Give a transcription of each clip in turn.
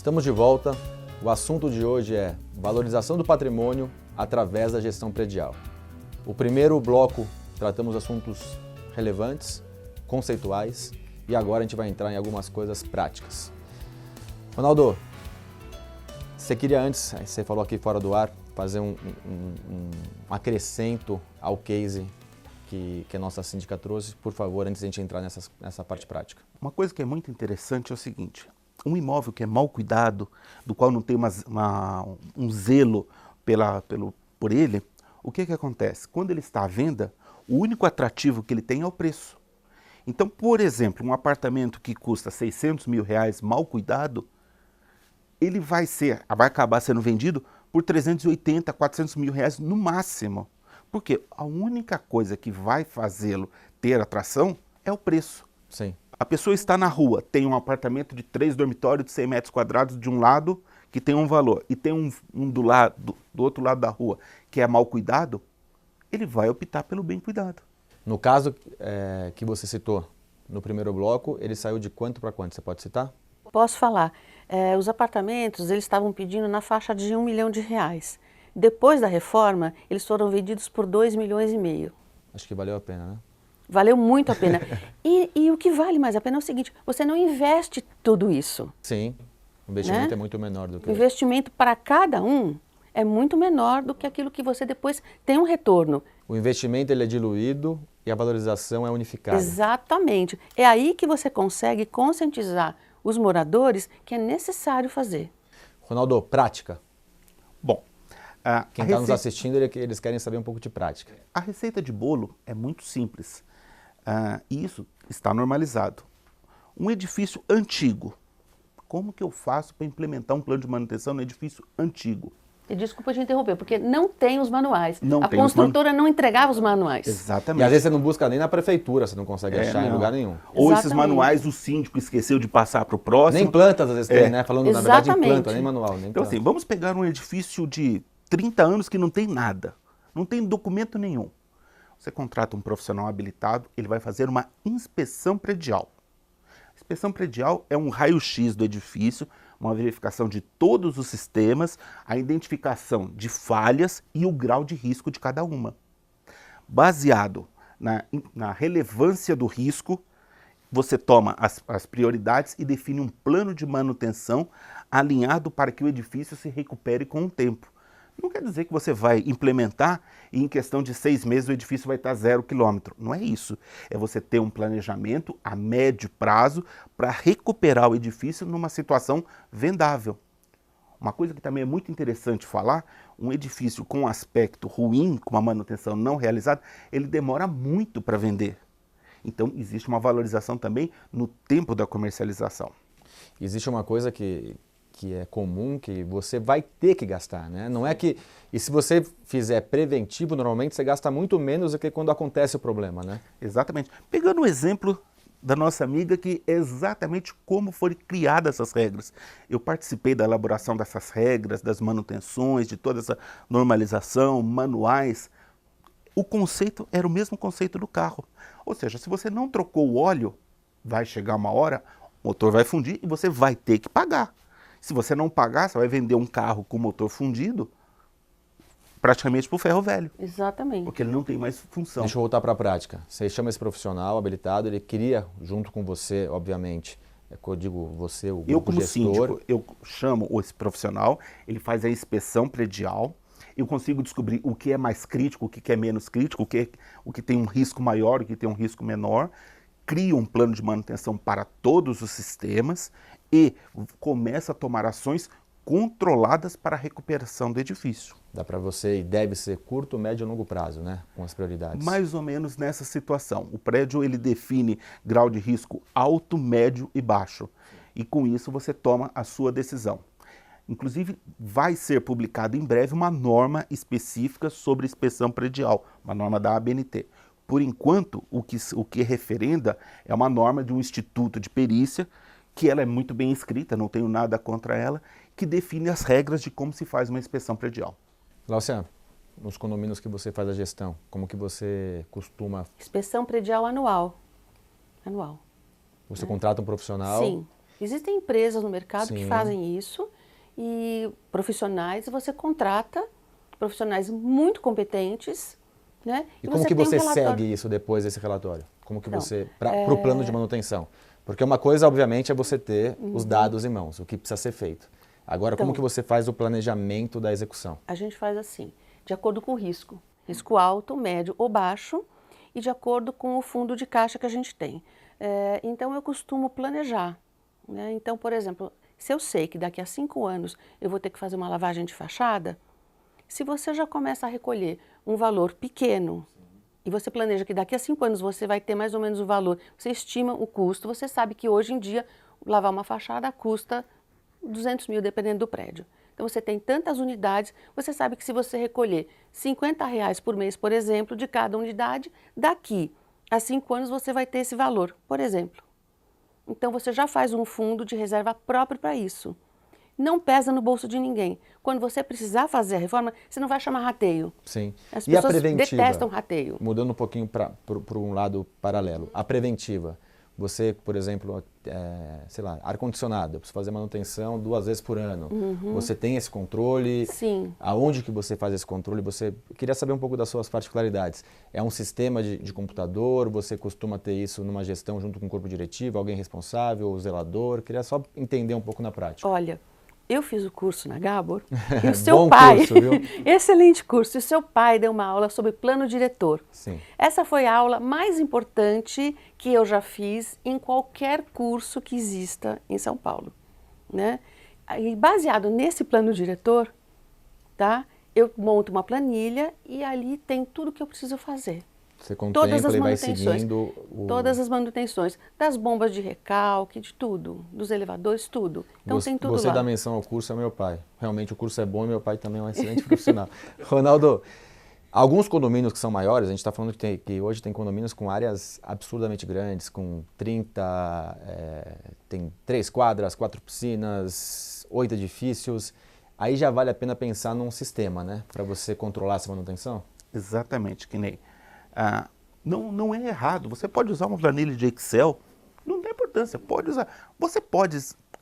Estamos de volta. O assunto de hoje é valorização do patrimônio através da gestão predial. O primeiro bloco tratamos assuntos relevantes, conceituais, e agora a gente vai entrar em algumas coisas práticas. Ronaldo, você queria antes, você falou aqui fora do ar, fazer um acrescento ao case que a nossa síndica trouxe, por favor, antes de a gente entrar nessa parte prática. Uma coisa que é muito interessante é o seguinte: um imóvel que é mal cuidado, do qual não tem um zelo por ele, o que acontece? Quando ele está à venda, o único atrativo que ele tem é o preço. Então, por exemplo, um apartamento que custa R$600 mil mal cuidado, ele vai acabar sendo vendido por 380, 400 mil reais no máximo. Porque a única coisa que vai fazê-lo ter atração é o preço. Sim. A pessoa está na rua, tem um apartamento de 3 dormitórios de 100 metros quadrados de um lado, que tem um valor, e tem um do outro lado da rua, que é mal cuidado, ele vai optar pelo bem cuidado. No caso que você citou no primeiro bloco, ele saiu de quanto para quanto? Você pode citar? Posso falar. Os apartamentos, eles estavam pedindo na faixa de R$1 milhão. Depois da reforma, eles foram vendidos por R$2,5 milhões. Acho que valeu a pena, né? Valeu muito a pena. E o que vale mais a pena é o seguinte: você não investe tudo isso. Sim, o investimento é muito menor do que... O investimento para cada um é muito menor do que aquilo que você depois tem um retorno. O investimento ele é diluído e a valorização é unificada. Exatamente. É aí que você consegue conscientizar os moradores que é necessário fazer. Ronaldo, prática. Bom, quem está nos assistindo, eles querem saber um pouco de prática. A receita de bolo é muito simples. E isso está normalizado. Um edifício antigo. Como que eu faço para implementar um plano de manutenção no edifício antigo? E desculpa te interromper, porque não tem os manuais. A construtora não entregava os manuais. Exatamente. E às vezes você não busca nem na prefeitura, você não consegue achar em lugar nenhum. Ou esses manuais o síndico esqueceu de passar para o próximo. Nem plantas às vezes tem, né? Falando na verdade em planta, nem manual. Nem então planta. Assim, vamos pegar um edifício de 30 anos que não tem nada, não tem documento nenhum. Você contrata um profissional habilitado, ele vai fazer uma inspeção predial. A inspeção predial é um raio-x do edifício, uma verificação de todos os sistemas, a identificação de falhas e o grau de risco de cada uma. Baseado na relevância do risco, você toma as prioridades e define um plano de manutenção alinhado para que o edifício se recupere com o tempo. Não quer dizer que você vai implementar e em questão de 6 meses o edifício vai estar 0 quilômetro. Não é isso. É você ter um planejamento a médio prazo para recuperar o edifício numa situação vendável. Uma coisa que também é muito interessante falar, um edifício com aspecto ruim, com uma manutenção não realizada, ele demora muito para vender. Então existe uma valorização também no tempo da comercialização. Existe uma coisa que é comum, que você vai ter que gastar, né? Não é que... E se você fizer preventivo, normalmente você gasta muito menos do que quando acontece o problema, né? Exatamente. Pegando o exemplo da nossa amiga, que é exatamente como foram criadas essas regras. Eu participei da elaboração dessas regras, das manutenções, de toda essa normalização, manuais. O conceito era o mesmo conceito do carro. Ou seja, se você não trocou o óleo, vai chegar uma hora, o motor vai fundir e você vai ter que pagar. Se você não pagar, você vai vender um carro com motor fundido praticamente para o ferro velho. Exatamente. Porque ele não tem mais função. Deixa eu voltar para a prática. Você chama esse profissional habilitado, ele queria, junto com você, obviamente, eu digo você, o grupo gestor. Eu, como síndico, eu chamo esse profissional, ele faz a inspeção predial, eu consigo descobrir o que é mais crítico, o que é menos crítico, o que tem um risco maior, o que tem um risco menor, crio um plano de manutenção para todos os sistemas e começa a tomar ações controladas para a recuperação do edifício. Dá para você e deve ser curto, médio e longo prazo, né? Com as prioridades. Mais ou menos nessa situação. O prédio ele define grau de risco alto, médio e baixo. E com isso você toma a sua decisão. Inclusive vai ser publicado em breve uma norma específica sobre inspeção predial, uma norma da ABNT. Por enquanto, o que referenda é uma norma de um instituto de perícia, que ela é muito bem escrita, não tenho nada contra ela, que define as regras de como se faz uma inspeção predial. Glaucia, nos condomínios que você faz a gestão, como que você costuma... Inspeção predial anual. Anual. Você contrata um profissional? Sim. Existem empresas no mercado que Sim. fazem isso e profissionais, você contrata profissionais muito competentes, né? E como que tem um você relatório. segue isso depois desse relatório? Como que Então, você, para o plano de manutenção? Porque uma coisa, obviamente, é você ter os dados em mãos, o que precisa ser feito. Agora, como Então, que você faz o planejamento da execução? A gente faz assim, de acordo com o risco. Risco alto, médio ou baixo e de acordo com o fundo de caixa que a gente tem. Então, eu costumo planejar, né? Então, por exemplo, se eu sei que daqui a 5 anos eu vou ter que fazer uma lavagem de fachada, se você já começa a recolher um valor pequeno e você planeja que daqui a 5 anos você vai ter mais ou menos o valor, você estima o custo, você sabe que hoje em dia lavar uma fachada custa 200 mil, dependendo do prédio. Então, você tem tantas unidades, você sabe que se você recolher R$50 por mês, por exemplo, de cada unidade, daqui a 5 anos você vai ter esse valor, por exemplo. Então, você já faz um fundo de reserva próprio para isso. Não pesa no bolso de ninguém. Quando você precisar fazer a reforma, você não vai chamar rateio. Sim. As E a pessoas preventiva? detestam rateio. Mudando um pouquinho para um lado paralelo. A preventiva. Você, por exemplo, sei lá, ar-condicionado, eu preciso fazer manutenção 2 vezes por ano. Você tem esse controle? Sim. Aonde que você faz esse controle? Eu queria saber um pouco das suas particularidades. É um sistema de computador? Você costuma ter isso numa gestão junto com o corpo diretivo? Alguém responsável, o zelador? Queria só entender um pouco na prática. Olha, eu fiz o curso na Gabor e o seu Bom pai, curso, viu? excelente curso, e o seu pai deu uma aula sobre plano diretor. Sim. Essa foi a aula mais importante que eu já fiz em qualquer curso que exista em São Paulo, né? E baseado nesse plano diretor, tá? Eu monto uma planilha e ali tem tudo que eu preciso fazer. Você contempla Todas as e vai manutenções, seguindo todas as manutenções, das bombas de recalque, de tudo, dos elevadores, tudo. Então tem tudo Você lá. dá menção ao curso é meu pai. Realmente o curso é bom e meu pai também é um excelente profissional. Ronaldo, alguns condomínios que são maiores, a gente está falando que hoje tem condomínios com áreas absurdamente grandes, com 30, tem 3 quadras, 4 piscinas, 8 edifícios. Aí já vale a pena pensar num sistema, né? Para você controlar essa manutenção? Exatamente, que nem. Não é errado, você pode usar uma planilha de Excel, não tem importância, pode usar. Você pode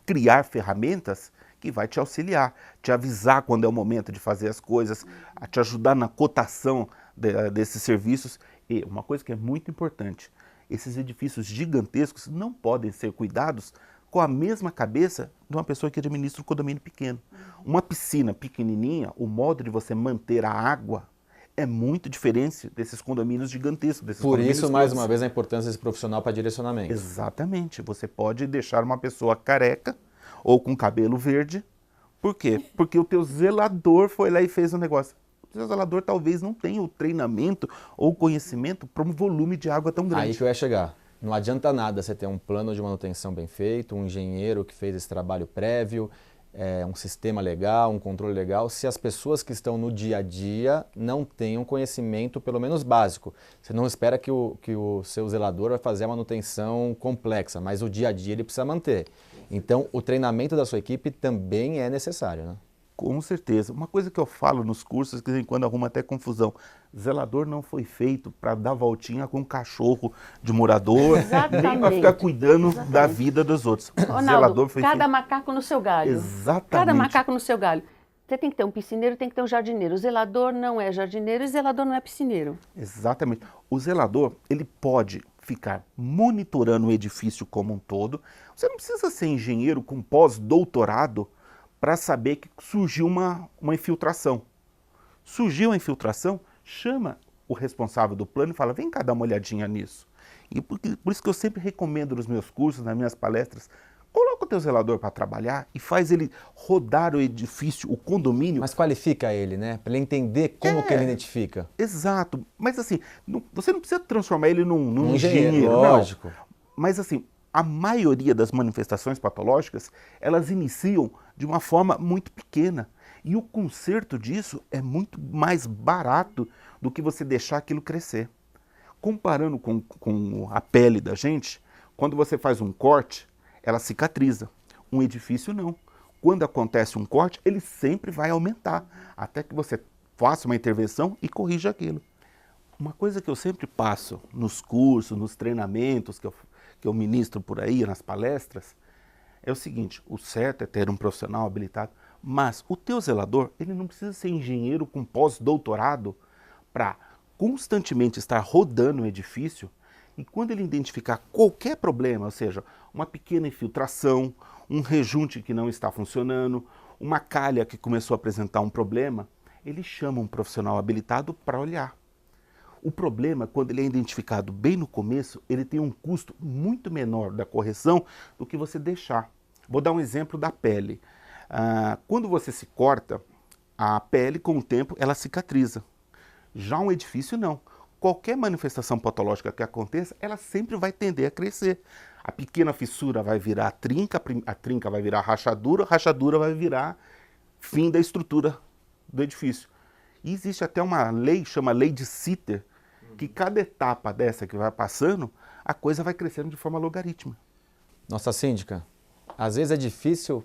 criar ferramentas que vai te auxiliar, te avisar quando é o momento de fazer as coisas, a te ajudar na cotação desses serviços. E uma coisa que é muito importante, esses edifícios gigantescos não podem ser cuidados com a mesma cabeça de uma pessoa que administra um condomínio pequeno. Uma piscina pequenininha, o modo de você manter a água é muito diferente desses condomínios gigantescos. Por isso, mais uma vez, a importância desse profissional para direcionamento. Exatamente. Você pode deixar uma pessoa careca ou com cabelo verde. Por quê? Porque o teu zelador foi lá e fez um negócio. O teu zelador talvez não tenha o treinamento ou o conhecimento para um volume de água tão grande. Aí que eu ia chegar. Não adianta nada você ter um plano de manutenção bem feito, um engenheiro que fez esse trabalho prévio, um sistema legal, um controle legal, se as pessoas que estão no dia a dia não têm um conhecimento pelo menos básico. Você não espera que o seu zelador vai fazer a manutenção complexa, mas o dia a dia ele precisa manter. Então, o treinamento da sua equipe também é necessário, né? Com certeza. Uma coisa que eu falo nos cursos, que de vez em quando arruma até confusão, zelador não foi feito para dar voltinha com um cachorro de morador, nem para ficar cuidando da vida dos outros. Ronaldo, Zelador foi cada feito... macaco no seu galho. Exatamente. Cada macaco no seu galho. Você tem que ter um piscineiro, tem que ter um jardineiro. O zelador não é jardineiro e o zelador não é piscineiro. Exatamente. O zelador, ele pode ficar monitorando o edifício como um todo. Você não precisa ser engenheiro com pós-doutorado para saber que surgiu uma infiltração. Surgiu a infiltração, chama o responsável do plano e fala, vem cá dar uma olhadinha nisso. E por isso que eu sempre recomendo nos meus cursos, nas minhas palestras, coloca o teu zelador para trabalhar e faz ele rodar o edifício, o condomínio. Mas qualifica ele, né? Para ele entender como que ele identifica. Exato. Mas assim, você não precisa transformar ele num engenheiro. Não. Lógico. Mas assim, a maioria das manifestações patológicas, elas iniciam de uma forma muito pequena. E o conserto disso é muito mais barato do que você deixar aquilo crescer. Comparando com a pele da gente, quando você faz um corte, ela cicatriza. Um edifício não. Quando acontece um corte, ele sempre vai aumentar, até que você faça uma intervenção e corrija aquilo. Uma coisa que eu sempre passo nos cursos, nos treinamentos que eu ministro por aí, nas palestras, é o seguinte, o certo é ter um profissional habilitado, mas o teu zelador, ele não precisa ser engenheiro com pós-doutorado para constantemente estar rodando o edifício e quando ele identificar qualquer problema, ou seja, uma pequena infiltração, um rejunte que não está funcionando, uma calha que começou a apresentar um problema, ele chama um profissional habilitado para olhar. O problema, quando ele é identificado bem no começo, ele tem um custo muito menor da correção do que você deixar. Vou dar um exemplo da pele. Quando você se corta, a pele com o tempo ela cicatriza. Já um edifício não. Qualquer manifestação patológica que aconteça, ela sempre vai tender a crescer. A pequena fissura vai virar a trinca vai virar rachadura, a rachadura vai virar fim da estrutura do edifício. E existe até uma lei, chama lei de Sitter, que cada etapa dessa que vai passando, a coisa vai crescendo de forma logarítmica. Nossa síndica, às vezes é difícil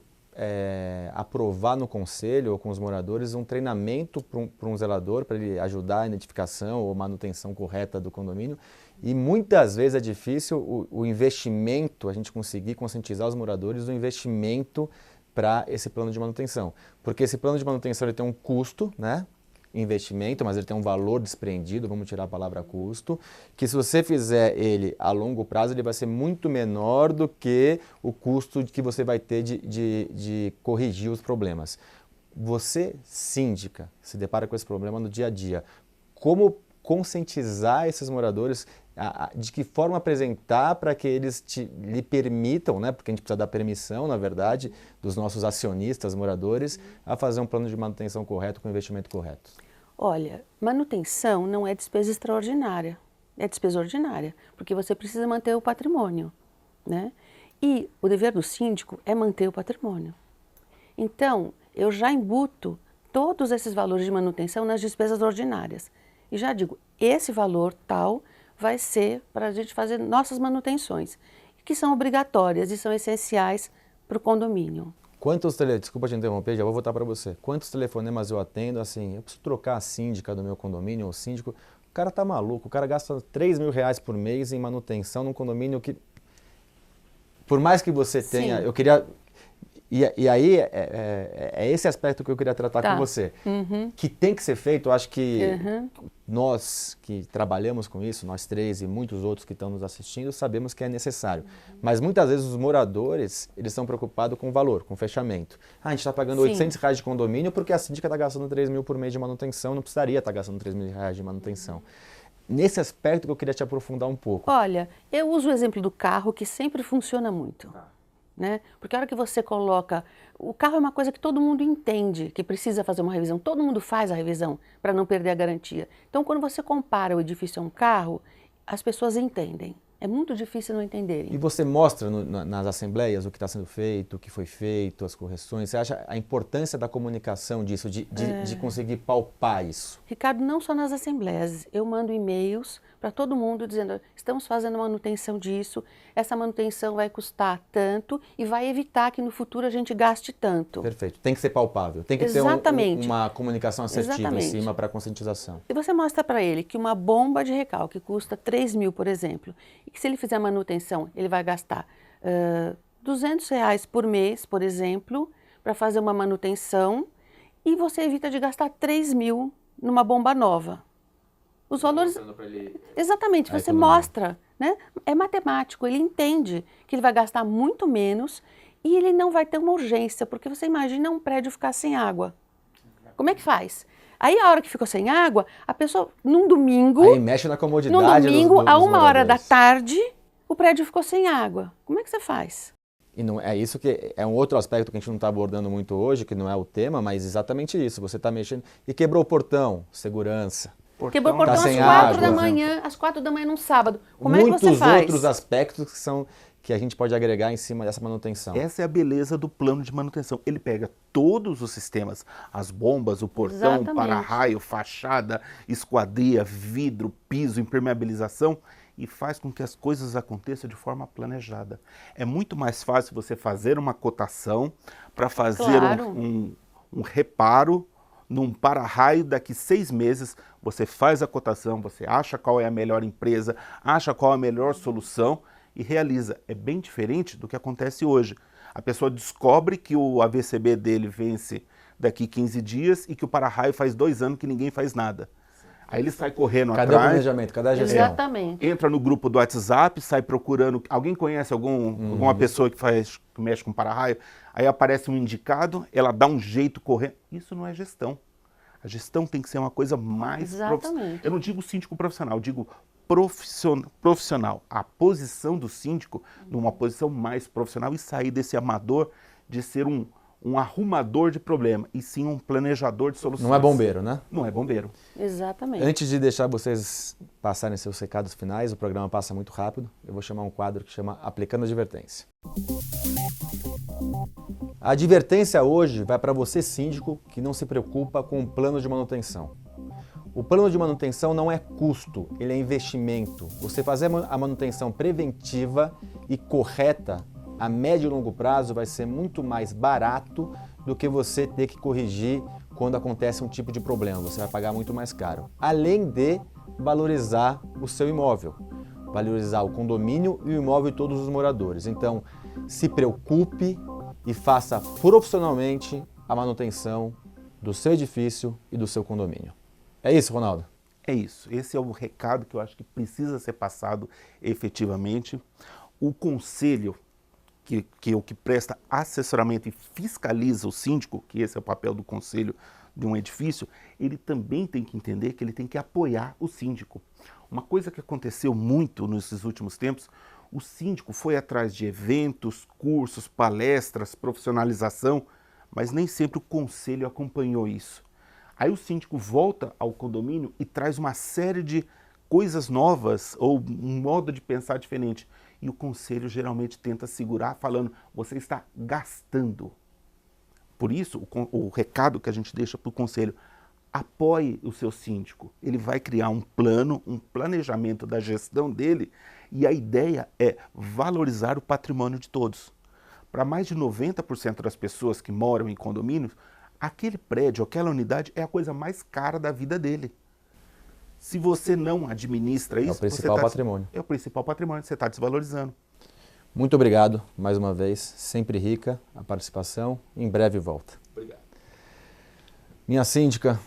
aprovar no conselho ou com os moradores um treinamento para um zelador, para ele ajudar a identificação ou manutenção correta do condomínio. E muitas vezes é difícil o investimento, a gente conseguir conscientizar os moradores do investimento para esse plano de manutenção. Porque esse plano de manutenção ele tem um custo, né? Investimento, mas ele tem um valor despreendido, vamos tirar a palavra custo, que se você fizer ele a longo prazo, ele vai ser muito menor do que o custo que você vai ter de corrigir os problemas. Você, síndica, se depara com esse problema no dia a dia. Como conscientizar esses moradores, de que forma apresentar para que eles lhe permitam, né, porque a gente precisa dar permissão, na verdade, dos nossos acionistas, moradores, a fazer um plano de manutenção correto, com investimento correto? Olha, manutenção não é despesa extraordinária, é despesa ordinária, porque você precisa manter o patrimônio, né? E o dever do síndico é manter o patrimônio. Então, eu já embuto todos esses valores de manutenção nas despesas ordinárias. E já digo, esse valor tal vai ser para a gente fazer nossas manutenções, que são obrigatórias e são essenciais para o condomínio. Desculpa te interromper, já vou voltar para você. Quantos telefonemas eu atendo, assim, eu preciso trocar a síndica do meu condomínio, ou síndico, o cara tá maluco, o cara gasta R$3.000 por mês em manutenção num condomínio que, por mais que você tenha, Sim. eu queria... E aí, é esse aspecto que eu queria tratar com você. Que tem que ser feito, eu acho que nós que trabalhamos com isso, nós três e muitos outros que estão nos assistindo, sabemos que é necessário. Mas muitas vezes os moradores, eles estão preocupados com o valor, com o fechamento. A gente está pagando R$800 de condomínio porque a síndica está gastando R$3.000 por mês de manutenção, não precisaria estar gastando R$3.000 de manutenção. Nesse aspecto que eu queria te aprofundar um pouco. Olha, eu uso o exemplo do carro, que sempre funciona muito. Né? Porque a hora que você coloca... O carro é uma coisa que todo mundo entende, que precisa fazer uma revisão. Todo mundo faz a revisão para não perder a garantia. Então, quando você compara o edifício a um carro, as pessoas entendem. É muito difícil não entenderem. E você mostra nas assembleias o que está sendo feito, o que foi feito, as correções? Você acha a importância da comunicação disso, de conseguir palpar isso? Ricardo, não só nas assembleias. Eu mando e-mails para todo mundo dizendo, estamos fazendo manutenção disso, essa manutenção vai custar tanto e vai evitar que no futuro a gente gaste tanto. Perfeito. Tem que ser palpável. Tem que ter uma comunicação assertiva em cima para a conscientização. E você mostra para ele que uma bomba de recalque custa R$3.000, por exemplo, e que se ele fizer manutenção, ele vai gastar R$200 por mês, por exemplo, para fazer uma manutenção, e você evita de gastar R$3.000 numa bomba nova. Os valores... Exatamente, você mostra, né? É matemático, ele entende que ele vai gastar muito menos e ele não vai ter uma urgência, porque você imagina um prédio ficar sem água. Como é que faz? Aí a hora que ficou sem água, a pessoa, num domingo... Aí mexe na comodidade num domingo, a 1h da moradores. tarde, o prédio ficou sem água. Como é que você faz? E não é isso que é um outro aspecto que a gente não está abordando muito hoje, que não é o tema, mas exatamente isso. Você está mexendo e quebrou o portão, segurança. Quebrou o portão tá às sem 4 da água. manhã, às 4 da manhã num sábado. Como é que você Muitos faz? outros aspectos que a gente pode agregar em cima dessa manutenção. Essa é a beleza do plano de manutenção. Ele pega todos os sistemas, as bombas, o portão, Exatamente. para-raio, fachada, esquadria, vidro, piso, impermeabilização e faz com que as coisas aconteçam de forma planejada. É muito mais fácil você fazer uma cotação para fazer Claro. um reparo num para-raio. Daqui 6 meses você faz a cotação, você acha qual é a melhor empresa, acha qual é a melhor solução e realiza. É bem diferente do que acontece hoje. A pessoa descobre que o AVCB dele vence daqui 15 dias e que o para-raio faz 2 anos que ninguém faz nada. Aí ele sai correndo Cadê o atrás. planejamento? Cadê a gestão? Exatamente. Entra no grupo do WhatsApp, sai procurando. Alguém conhece alguma pessoa que mexe com para-raio? Aí aparece um indicado, ela dá um jeito correndo. Isso não é gestão. A gestão tem que ser uma coisa mais Exatamente. Eu não digo síndico profissional, eu digo profissional. A posição do síndico numa posição mais profissional e sair desse amador de ser um arrumador de problema, e sim um planejador de soluções. Não é bombeiro, né? Não é bombeiro. Exatamente. Antes de deixar vocês passarem seus recados finais, o programa passa muito rápido, eu vou chamar um quadro que chama Aplicando Advertência. A advertência hoje vai para você, síndico, que não se preocupa com o plano de manutenção. O plano de manutenção não é custo, ele é investimento. Você fazer a manutenção preventiva e correta a médio e longo prazo vai ser muito mais barato do que você ter que corrigir quando acontece um tipo de problema. Você vai pagar muito mais caro. Além de valorizar o seu imóvel, valorizar o condomínio e o imóvel de todos os moradores. Então, se preocupe e faça profissionalmente a manutenção do seu edifício e do seu condomínio. É isso, Ronaldo? É isso. Esse é o recado que eu acho que precisa ser passado efetivamente. O conselho, que é o que presta assessoramento e fiscaliza o síndico, que esse é o papel do conselho de um edifício, ele também tem que entender que ele tem que apoiar o síndico. Uma coisa que aconteceu muito nesses últimos tempos, o síndico foi atrás de eventos, cursos, palestras, profissionalização, mas nem sempre o conselho acompanhou isso. Aí o síndico volta ao condomínio e traz uma série de coisas novas ou um modo de pensar diferente. E o conselho geralmente tenta segurar falando, você está gastando. Por isso, o recado que a gente deixa para o conselho, apoie o seu síndico. Ele vai criar um plano, um planejamento da gestão dele e a ideia é valorizar o patrimônio de todos. Para mais de 90% das pessoas que moram em condomínios, aquele prédio, aquela unidade é a coisa mais cara da vida dele. Se você não administra isso... É o principal patrimônio. É o principal patrimônio, você está desvalorizando. Muito obrigado, mais uma vez. Sempre rica a participação. Em breve volta. Obrigado. Minha síndica,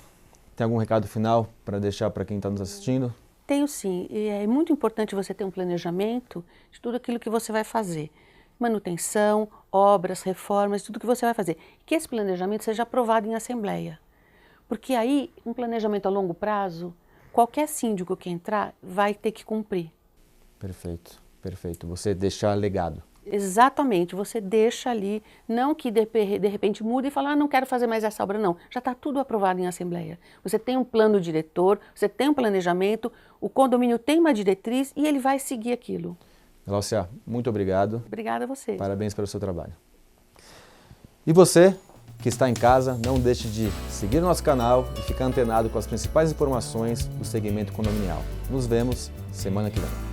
tem algum recado final para deixar para quem está nos assistindo? Tenho sim. E é muito importante você ter um planejamento de tudo aquilo que você vai fazer. Manutenção, obras, reformas, tudo que você vai fazer. Que esse planejamento seja aprovado em assembleia. Porque aí, um planejamento a longo prazo, qualquer síndico que entrar vai ter que cumprir. Perfeito, perfeito. Você deixar legado. Exatamente, você deixa ali, não que de repente muda e fala, não quero fazer mais essa obra, não. Já está tudo aprovado em assembleia. Você tem um plano diretor, você tem um planejamento, o condomínio tem uma diretriz e ele vai seguir aquilo. Glaucia, muito obrigado. Obrigada a você. Parabéns pelo seu trabalho. E você, que está em casa, não deixe de seguir o nosso canal e ficar antenado com as principais informações do segmento condominial. Nos vemos semana que vem.